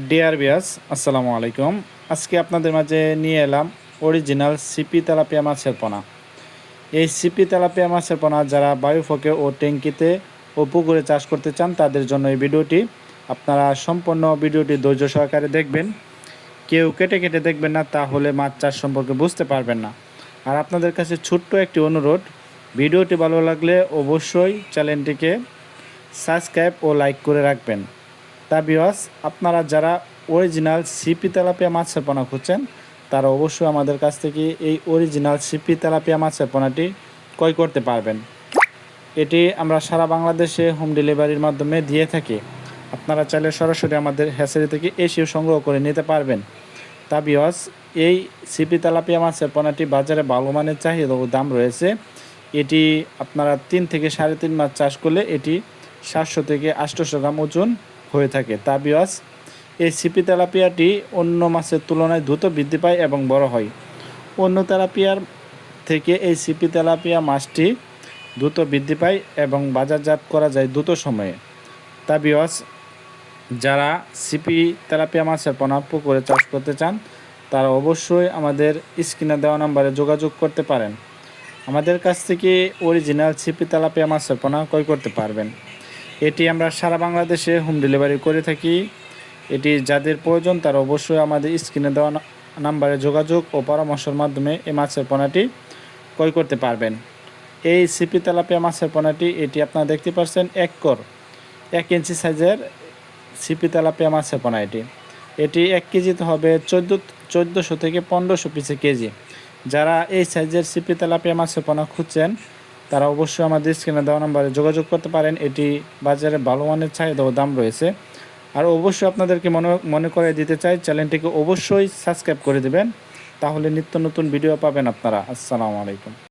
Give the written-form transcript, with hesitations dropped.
Deer বিয়াস, আসসালামু আলাইকুম। আজকে আপনাদের মাঝে নিয়ে এলাম অরিজিনাল সিপি তেলাপিয়া মাছের পোনা। এই সিপি তেলাপিয়া মাছের পোনা যারা বায়ুফকে ও ট্যাঙ্কিতে ও পুকুরে চাষ করতে চান তাদের জন্য এই ভিডিওটি। আপনারা সম্পূর্ণ ভিডিওটি ধৈর্য সহকারে দেখবেন, কেউ কেটে কেটে দেখবেন না, তাহলে মাছ চাষ সম্পর্কে বুঝতে পারবেন না। আর আপনাদের কাছে ছোট্ট একটি অনুরোধ, ভিডিওটি ভালো লাগলে অবশ্যই চ্যানেলটিকে সাবস্ক্রাইব ও লাইক করে রাখবেন। তা ভিউয়ার্স, আপনারা যারা অরিজিনাল সিপি তেলাপিয়া মাছের পোনা খুঁজছেন তারা অবশ্যই আমাদের কাছ থেকে এই অরিজিনাল সিপি তেলাপিয়া মাছের পোনাটি ক্রয় করতে পারবেন। এটি আমরা সারা বাংলাদেশে হোম ডেলিভারির মাধ্যমে দিয়ে থাকি। আপনারা চাইলে সরাসরি আমাদের হ্যাচারি থেকে এসেও সংগ্রহ করে নিতে পারবেন। তা ভিউয়ার্স, এই সিপি তেলাপিয়া মাছের পোনাটি বাজারে ভালো মানের চাহিদা ও দাম রয়েছে। এটি আপনারা 3 থেকে 3.5 মাস চাষ করলে এটি 700 থেকে 800 গ্রাম ওজন হয়ে থাকে। তা ভিউয়ার্স, এই সিপি তেলাপিয়াটি অন্য মাছের তুলনায় দ্রুত বৃদ্ধি পায় এবং বড় হয়। অন্য তেলাপিয়ার থেকে এই সিপি তেলাপিয়া মাছটি দ্রুত বৃদ্ধি পায় এবং বাজারজাত করা যায় দ্রুত সময়ে। তা ভিউয়ার্স, যারা সিপি তেলাপিয়া মাছের পোনা পুকুরে চাষ করতে চান তারা অবশ্যই আমাদের স্ক্রিনে দেওয়া নম্বরে যোগাযোগ করতে পারেন। আমাদের কাছ থেকে অরিজিনাল সিপি তেলাপিয়া মাছের পোনা ক্রয় করতে পারবেন। এটি আমরা সারা বাংলাদেশে হোম ডেলিভারি করে থাকি। এটি যাদের প্রয়োজন তারা অবশ্যই আমাদের স্ক্রিনে দেওয়া নাম্বারে যোগাযোগ ও পরামর্শের মাধ্যমে এই মাছের পোনাটি ক্রয় করতে পারবেন। এই সিপি তেলাপিয়া মাছের পোনাটি এটি আপনারা দেখতে পাচ্ছেন 1 ইঞ্চি সাইজের সিপি তেলাপিয়া মাছের পোনা। এটি 1 কেজিতে হবে 1400 থেকে 1500 পিসে কেজি। যারা এই সাইজের সিপি তেলাপিয়া মাছের পোনা খুঁজছেন তারা অবশ্যই আমাদের স্ক্রিনে দেওয়া নম্বরে যোগাযোগ করতে পারেন। এটি বাজারে ভালো মানের চাহিদা ও দাম রয়েছে। আর অবশ্যই আপনাদেরকে মনে করে দিতে চাই, চ্যানেলটিকে অবশ্যই সাবস্ক্রাইব করে দেবেন, তাহলে নিত্য নতুন ভিডিও পাবেন আপনারা। আসসালামু আলাইকুম।